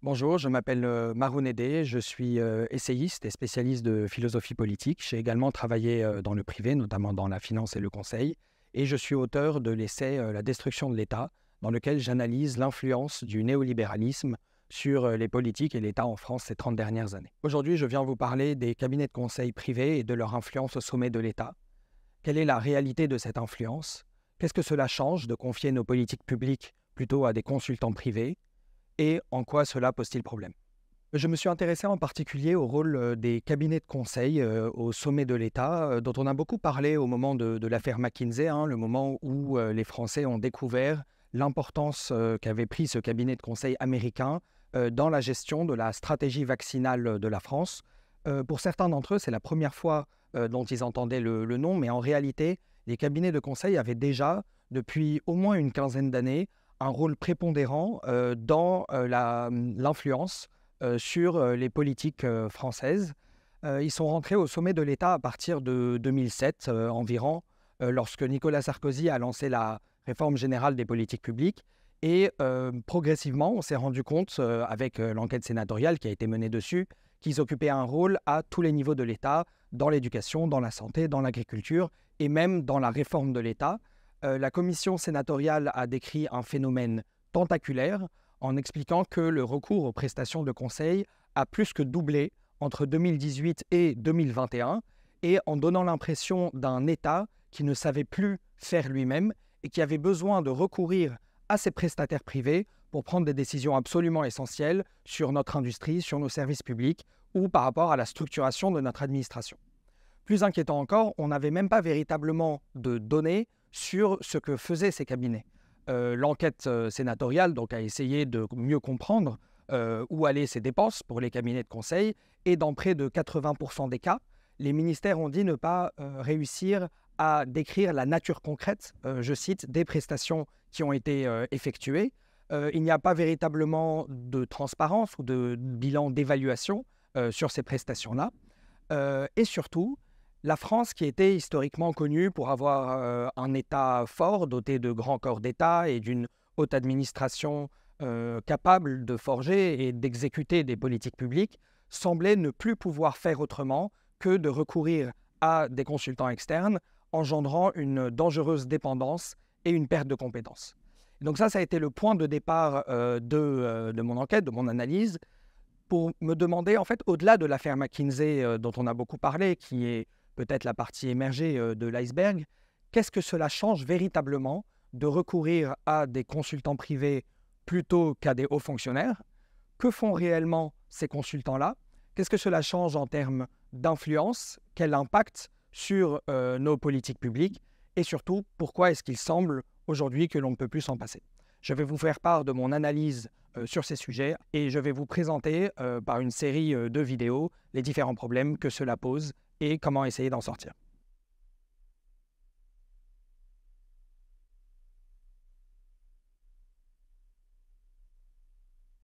Bonjour, je m'appelle Maroun Edé, je suis essayiste et spécialiste de philosophie politique. J'ai également travaillé dans le privé, notamment dans la finance et le conseil, et je suis auteur de l'essai La destruction de l'État, dans lequel j'analyse l'influence du néolibéralisme sur les politiques et l'État en France ces 30 dernières années. Aujourd'hui, je viens vous parler des cabinets de conseil privés et de leur influence au sommet de l'État. Quelle est la réalité de cette influence? Qu'est-ce que cela change de confier nos politiques publiques plutôt à des consultants privés? Et en quoi cela pose-t-il problème? Je me suis intéressé en particulier au rôle des cabinets de conseil au sommet de l'État, dont on a beaucoup parlé au moment de l'affaire McKinsey, hein, le moment où les Français ont découvert l'importance qu'avait pris ce cabinet de conseil américain dans la gestion de la stratégie vaccinale de la France. Pour certains d'entre eux, c'est la première fois dont ils entendaient le nom, mais en réalité, les cabinets de conseil avaient déjà, depuis au moins une quinzaine d'années, un rôle prépondérant dans l'influence sur les politiques françaises. Ils sont rentrés au sommet de l'État à partir de 2007 environ, lorsque Nicolas Sarkozy a lancé la réforme générale des politiques publiques. Et progressivement, on s'est rendu compte, avec l'enquête sénatoriale qui a été menée dessus, qu'ils occupaient un rôle à tous les niveaux de l'État, dans l'éducation, dans la santé, dans l'agriculture et même dans la réforme de l'État. La commission sénatoriale a décrit un phénomène tentaculaire en expliquant que le recours aux prestations de conseil a plus que doublé entre 2018 et 2021 et en donnant l'impression d'un État qui ne savait plus faire lui-même et qui avait besoin de recourir à ses prestataires privés pour prendre des décisions absolument essentielles sur notre industrie, sur nos services publics ou par rapport à la structuration de notre administration. Plus inquiétant encore, on n'avait même pas véritablement de données sur ce que faisaient ces cabinets. L'enquête sénatoriale donc, a essayé de mieux comprendre où allaient ces dépenses pour les cabinets de conseil, et dans près de 80% des cas, les ministères ont dit ne pas réussir à décrire la nature concrète, je cite, des prestations qui ont été effectuées. Il n'y a pas véritablement de transparence ou de bilan d'évaluation sur ces prestations-là. Et surtout, la France, qui était historiquement connue pour avoir un État fort, doté de grands corps d'État et d'une haute administration capable de forger et d'exécuter des politiques publiques, semblait ne plus pouvoir faire autrement que de recourir à des consultants externes, engendrant une dangereuse dépendance et une perte de compétences. Donc ça a été le point de départ de mon enquête, de mon analyse, pour me demander, en fait, au-delà de l'affaire McKinsey dont on a beaucoup parlé, qui est peut-être la partie émergée de l'iceberg, qu'est-ce que cela change véritablement de recourir à des consultants privés plutôt qu'à des hauts fonctionnaires? Que font réellement ces consultants-là? Qu'est-ce que cela change en termes d'influence? Quel impact sur nos politiques publiques? Et surtout, pourquoi est-ce qu'il semble aujourd'hui que l'on ne peut plus s'en passer? Je vais vous faire part de mon analyse sur ces sujets et je vais vous présenter par une série de vidéos les différents problèmes que cela pose et comment essayer d'en sortir.